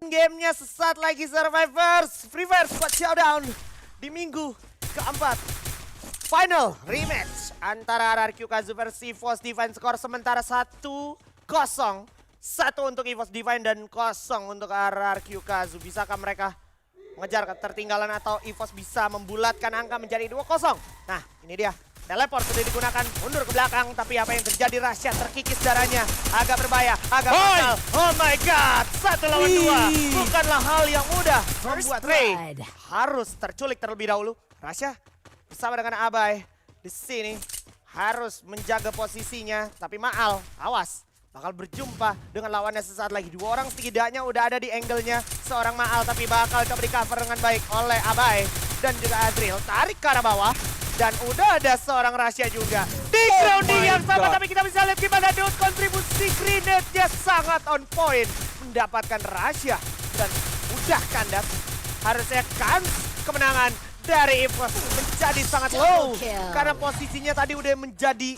gamenya sesaat lagi Survivors Free Fire Squad Showdown di minggu keempat. Final rematch antara RRQ Kazu versi EVOS Divine, skor sementara 1-0. 1 untuk EVOS Divine dan 0 untuk RRQ Kazu. Bisakah mereka mengejar ketertinggalan atau EVOS bisa membulatkan angka menjadi 2-0? Nah, ini dia. Teleport sudah digunakan, mundur ke belakang, tapi apa yang terjadi? Rasya terkikis darahnya, agak berbahaya, agak fatal. Oh my god, 1 lawan 2 bukanlah hal yang mudah. Membuat Ray harus terculik terlebih dahulu. Rasya bersama dengan Abai di sini harus menjaga posisinya, tapi Maal, awas, bakal berjumpa dengan lawannya sesaat lagi. 2 orang setidaknya udah ada di angle-nya seorang Maal, tapi bakal coba di-cover dengan baik oleh Abai dan juga Azriel. Tarik ke arah bawah. Dan udah ada seorang Rasya juga di grounding yang sama, tapi kita bisa lihat gimana Dude kontribusi grenade-nya sangat on point. Mendapatkan Rasya dan udah kandas. Harusnya kan kemenangan dari EVOS menjadi sangat low. Karena posisinya tadi udah menjadi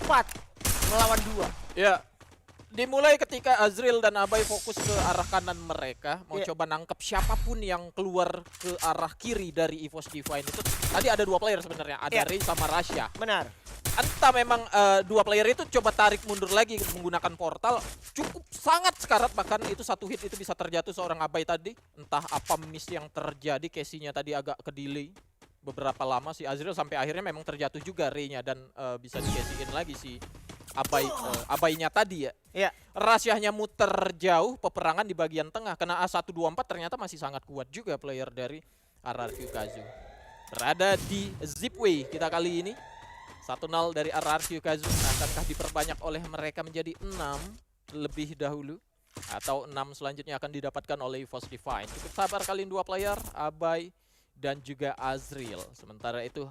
4 melawan 2. Ya, dimulai ketika Azriel dan Abai fokus ke arah kanan mereka, mau coba nangkep siapapun yang keluar ke arah kiri dari EVOS Divine itu. Tadi ada 2 player sebenarnya, ada Ray sama Rasya. Benar. Entah memang 2 player itu coba tarik mundur lagi menggunakan portal, cukup sangat sekarat, bahkan itu 1 hit itu bisa terjatuh seorang Abai tadi. Entah apa miss yang terjadi, Casey-nya tadi agak ke delay beberapa lama, si Azriel sampai akhirnya memang terjatuh juga Ray-nya dan bisa di-casey-in lagi si Abainya tadi ya. Iya. Rasyahnya muter jauh, peperangan di bagian tengah. Kena A124 ternyata masih sangat kuat juga player dari RRQ Kazu. Berada di Zipway kita kali ini. 1-0 dari RRQ Kazu. Akankah diperbanyak oleh mereka menjadi 6 lebih dahulu? Atau 6 selanjutnya akan didapatkan oleh EVOS Divine. Cukup sabar kali ini 2 player, Abai dan juga Azriel. Sementara itu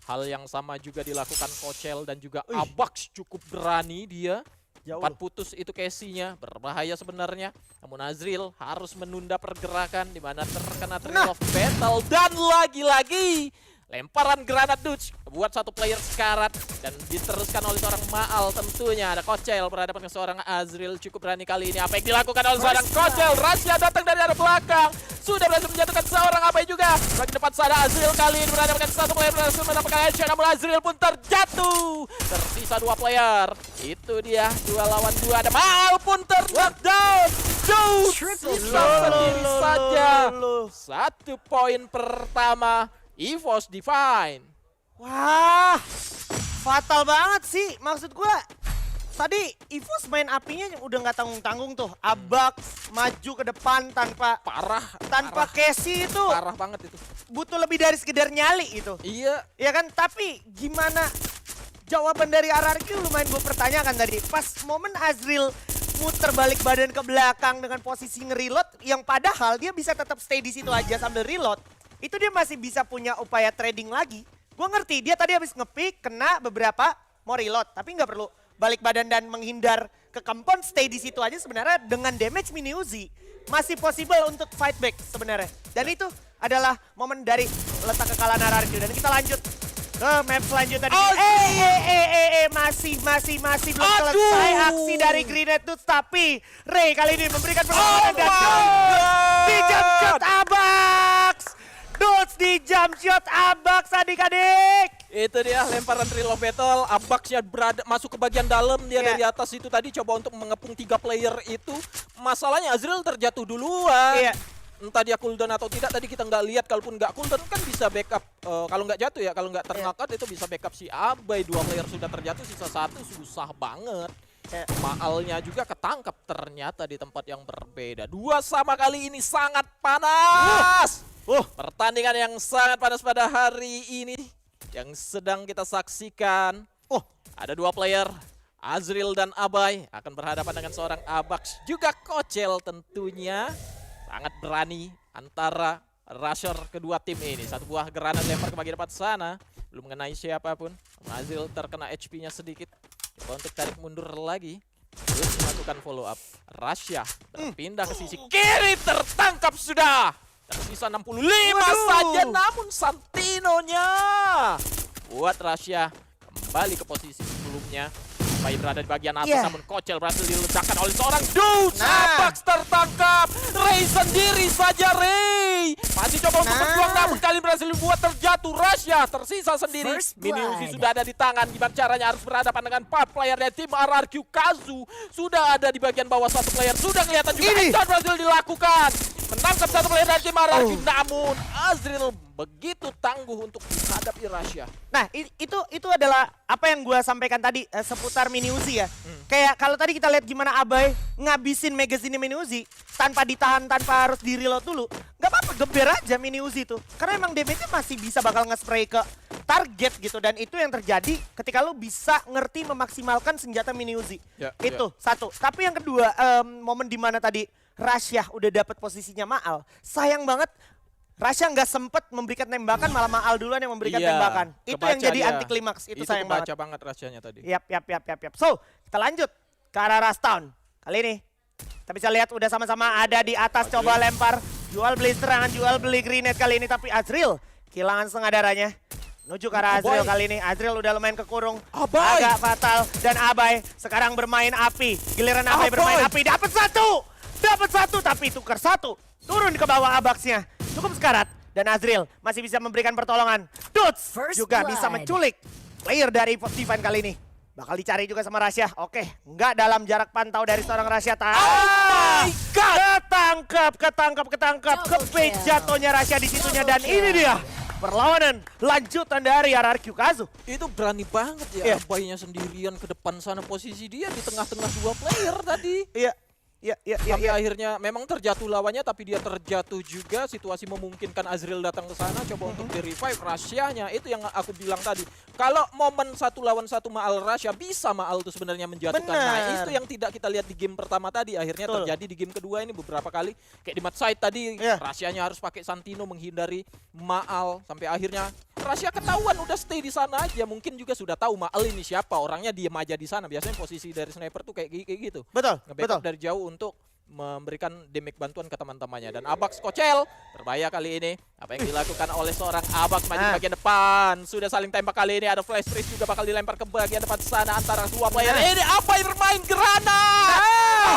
hal yang sama juga dilakukan Kochel dan juga Abax, cukup berani dia. 4 putus itu Casey-nya, berbahaya sebenarnya. Namun Azriel harus menunda pergerakan di mana terkena Trail of Battle. Dan lagi-lagi lemparan granat Dutch buat 1 player sekarat dan diteruskan oleh seorang Maal tentunya. Ada Kochel berhadapan dengan seorang Azriel, cukup berani kali ini. Apa yang dilakukan oleh seorang Kochel? Rasya datang dari arah belakang. Sudah berhasil menjatuhkan seorang Abai juga. Bagi depan sana Azriel kali ini berhadapan dengan 1 player berhasil mendapatkan headshot, namun Azriel pun terjatuh. Tersisa 2 player. Itu dia 2 lawan 2. Ada Maal pun ter-knockdown. Sisa sendiri saja. 1 poin pertama EVOS Divine. Wah, fatal banget sih. Maksud gua tadi EVOS main apinya udah nggak tanggung-tanggung tuh. Abax maju ke depan tanpa Casey itu. Parah banget itu. Butuh lebih dari sekedar nyali itu. Iya. Ya kan, tapi gimana jawaban dari RRQ lumayan gue pertanyakan tadi. Pas momen Azriel muter balik badan ke belakang dengan posisi nge-reload, yang padahal dia bisa tetap stay di situ aja sambil reload. Itu dia masih bisa punya upaya trading lagi. Gue ngerti, dia tadi habis nge-pick, kena beberapa, mau reload. Tapi nggak perlu balik badan dan menghindar ke compound, stay di situ aja sebenarnya dengan damage mini Uzi. Masih possible untuk fight back sebenarnya. Dan itu adalah momen dari letak kekalahan RRQ. Dan kita lanjut ke map selanjutnya. Masih belum selesai aksi dari Grenade Dudes. Tapi Ray kali ini memberikan perlawanan dan di jump shot Abax. Dudes di jump shot Abax adik-adik. Itu dia lemparan Trail of Battle. Abax-nya berada masuk ke bagian dalam, dia dari atas itu tadi coba untuk mengepung 3 player itu. Masalahnya Azriel terjatuh duluan. Iya. Entah dia cooldown atau tidak, tadi kita nggak lihat. Kalaupun nggak cooldown kan bisa backup, kalau nggak jatuh ya, kalau nggak terknack itu bisa backup si Abai. 2 player sudah terjatuh, sisa 1 susah banget. Maalnya juga ketangkap ternyata di tempat yang berbeda. 2 sama kali ini sangat panas. Pertandingan yang sangat panas pada hari ini yang sedang kita saksikan. Ada 2 player, Azriel dan Abai akan berhadapan dengan seorang Abax. Juga Kochel tentunya. Sangat berani antara rusher kedua tim ini. 1 buah granat lempar ke bagian depan sana. Belum mengenai siapapun. Azriel terkena HP-nya sedikit. Coba untuk tarik mundur lagi. Terus melakukan follow up. Rasya berpindah ke sisi kiri. Tertangkap sudah. Tersisa 65 saja. Namun Santino-nya buat Rasya kembali ke posisi sebelumnya. Bayi berada di bagian atas, namun Kochel berhasil diledakkan oleh seorang Dudes. Abax tertangkap. sendiri saja Ray. Masih coba untuk berjuang namun kali berhasil membuat terjatuh. Rasya tersisa sendiri. First Mini blood. Uzi sudah ada di tangan. Gimana caranya harus berhadapan dengan 4 player dari tim RRQ Kazu. Sudah ada di bagian bawah satu player. Sudah kelihatan juga headshot berhasil dilakukan. Menangkap satu player dari tim RRQ. Namun Azril begitu tangguh untuk menghadapi Rasya. Nah, itu adalah apa yang gue sampaikan tadi seputar Mini Uzi ya. Kayak kalau tadi kita lihat gimana Abai ngabisin magazine Mini Uzi tanpa ditahan, tanpa harus di-reload dulu. Gak apa-apa, geber aja Mini Uzi tuh. Karena emang damage-nya masih bisa bakal nge-spray ke target gitu. Dan itu yang terjadi ketika lu bisa ngerti memaksimalkan senjata Mini Uzi. Ya, Itu satu. Tapi yang kedua, momen dimana tadi Rasya udah dapet posisinya Maal. Sayang banget Rasya nggak sempet memberikan tembakan, malah Maal duluan yang memberikan tembakan. Itu yang kebaca jadi dia. anti klimaks. Itu sayang banget. Kebaca banget Rasyanya tadi. Yap. So, kita lanjut ke arah Rustown. Kali ini, kita bisa lihat udah sama-sama ada di atas. Azril. Coba lempar, jual beli serangan, jual beli grenade kali ini. Tapi Azril kehilangan setengah darahnya. Menuju ke arah Azril kali ini. Azril udah lumayan kekurung. Abai. Agak fatal. Dan Abai sekarang bermain api. Giliran Abai bermain api. Dapat satu, tapi tukar satu. Turun ke bawah Abaxnya. Cukup sekarat. Dan Azril masih bisa memberikan pertolongan. Dudes First juga blood. bisa menculik player dari EVOS Divine kali ini. Bakal dicari juga sama Rasya. Oke, nggak dalam jarak pantau dari seorang Rasya. my God! Ketangkap. Double Kepej kill. jatuhnya Rasya di situnya. Dan Double ini kill. dia perlawanan lanjutan dari RRQ Kazu. Itu berani banget ya, Iya. Abainya sendirian ke depan sana, posisi dia di tengah-tengah dua player tadi. Iya. Sampai akhirnya memang terjatuh lawannya, tapi dia terjatuh juga. Situasi memungkinkan Azril datang ke sana, coba untuk di-revive Rasyanya. Itu yang aku bilang tadi. Kalau momen 1 lawan 1 Maal Rasya, bisa Maal tuh sebenarnya menjatuhkan. Nah, Benar. itu yang tidak kita lihat di game pertama tadi. Akhirnya Betul. terjadi di game kedua ini beberapa kali. Kayak di match side tadi, Iya. Rasyanya harus pakai Santino menghindari Maal. Sampai akhirnya Rasya ketahuan udah stay di sana aja. Mungkin juga sudah tahu Maal ini siapa. Orangnya diem aja di sana. Biasanya posisi dari sniper tuh kayak gitu. Betul. Nge-backup dari jauh untuk memberikan damage bantuan ke teman-temannya. Dan Abax Kocel berbahaya kali ini. Apa yang dilakukan oleh seorang Abax maju di bagian depan. Sudah saling tembak kali ini. Ada flash freeze juga bakal dilempar ke bagian depan sana antara dua player. Ini apa yang bermain granat?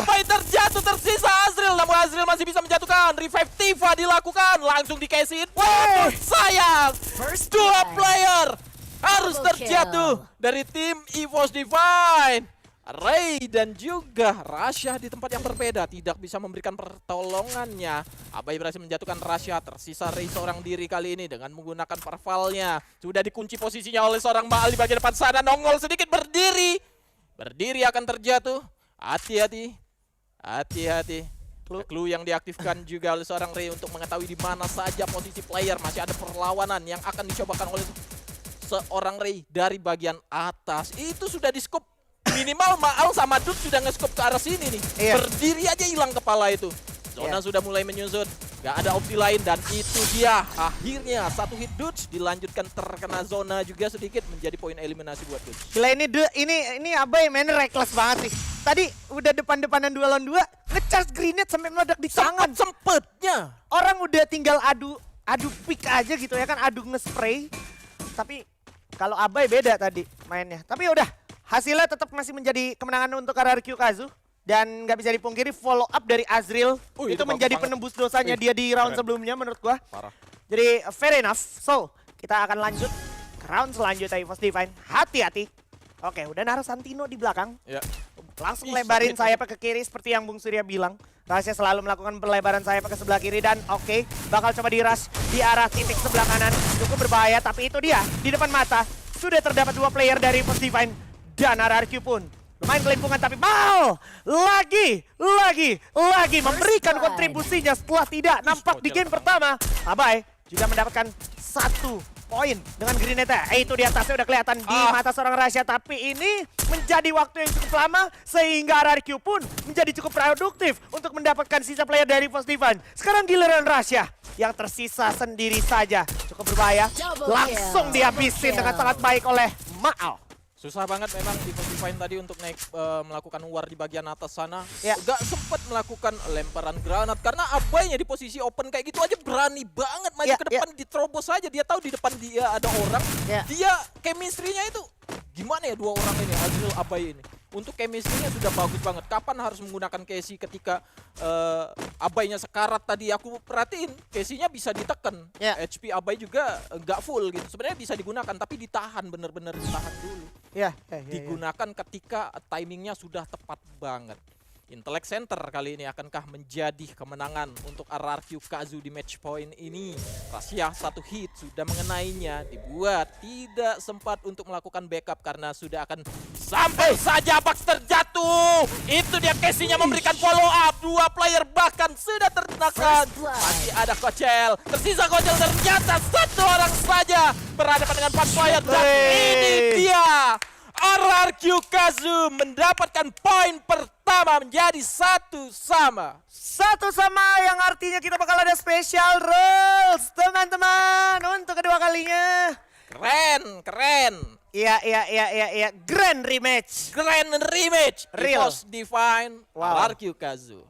Apa yang terjatuh tersisa Azril. Namun Azril masih bisa menjatuhkan. Revive Tifa dilakukan. Langsung dikasihin. Waduh, sayang. First Dua blood. player harus Double terjatuh kill. dari tim EVOS Divine. Ray dan juga Rasya di tempat yang berbeda tidak bisa memberikan pertolongannya. Abai berhasil menjatuhkan Rasya, tersisa Ray seorang diri kali ini dengan menggunakan parvalnya. Sudah dikunci posisinya oleh seorang Maal di bagian depan sana, nongol sedikit berdiri. Berdiri akan terjatuh. Hati-hati. Clue yang diaktifkan juga oleh seorang Ray untuk mengetahui di mana saja posisi player. Masih ada perlawanan yang akan dicobakan oleh seorang Ray dari bagian atas. Itu sudah di-scope. Minimal Maal sama Dut sudah nge-scope ke arah sini nih. Iya. Berdiri aja hilang kepala itu. Zona sudah mulai menyusut. Gak ada opsi lain dan itu dia. Akhirnya satu hit Dut dilanjutkan terkena zona juga sedikit menjadi poin eliminasi buat Dut. Gila ini Abai mainnya reckless banget sih. Tadi udah depan-depanan 2 lawan 2, nge-charge grenade sampai meledak di tangan. Sempetnya. Orang udah tinggal adu pick aja gitu ya kan, adu nge-spray. Tapi kalau Abai beda tadi mainnya. Tapi udah, hasilnya tetap masih menjadi kemenangan untuk RRQ Kazu. Dan nggak bisa dipungkiri follow up dari Azril. Itu itu menjadi bagus banget. penembus dosanya dia di round keren. sebelumnya menurut gua. Parah. Jadi fair enough. So, kita akan lanjut ke round selanjutnya EVOS Divine. Hati-hati. Oke, udah naruh Santino di belakang. Ya. Langsung Ih, lebarin sakit. sayapnya ke kiri seperti yang Bung Surya bilang. Rasya selalu melakukan pelebaran sayap ke sebelah kiri dan oke, bakal coba dirush di arah titik sebelah kanan. Cukup berbahaya, tapi itu dia di depan mata. Sudah terdapat 2 player dari EVOS Divine dan RRQ pun bermain kelimpungan, tapi Mal lagi memberikan blood. kontribusinya setelah tidak nampak di game pertama. Abai juga mendapatkan 1 poin dengan grenade-nya. Itu di atasnya udah kelihatan di mata seorang Rasya, tapi ini menjadi waktu yang cukup lama sehingga RRQ pun menjadi cukup produktif untuk mendapatkan sisa player dari EVOS Divine. Sekarang giliran Rasya yang tersisa sendiri saja. Cukup berbahaya. Double Langsung kill, dihabisin double dengan kill. sangat baik oleh Maal. Susah banget memang di Divine tadi untuk naik melakukan war di bagian atas sana. Ya. Gak sempat melakukan lemparan granat karena Abainya di posisi open kayak gitu aja berani banget maju Ya, ke depan, diterobos saja. Dia tahu di depan dia ada orang. Ya. Dia chemistry-nya itu gimana ya, 2 orang ini Azril Abai ini. untuk chemistry-nya sudah bagus banget. Kapan harus menggunakan Casey ketika Abaynya sekarat tadi aku perhatiin, Casey-nya bisa ditekan. Ya. HP Abay juga nggak full gitu. Sebenarnya bisa digunakan tapi ditahan, bener-bener ditahan dulu. Ya. Digunakan ketika timingnya sudah tepat banget. Intellect Center kali ini akankah menjadi kemenangan untuk RRQ Kazu di match point ini? Rasyah satu hit sudah mengenainya, dibuat tidak sempat untuk melakukan backup karena sudah akan sampai saja Bax terjatuh. Itu dia Casey-nya memberikan follow up. Dua player bahkan sudah tertekan. Masih ada Kocel, tersisa Kocel, ternyata satu orang saja berhadapan dengan Funfire dan ini dia. RRQ Kazu mendapatkan poin pertama menjadi 1-1. 1-1 yang artinya kita bakal ada special rules teman-teman untuk kedua kalinya. Keren. Iya. Grand rematch. Grand rematch. Real. EVOS Divine Wow. RRQ Kazu.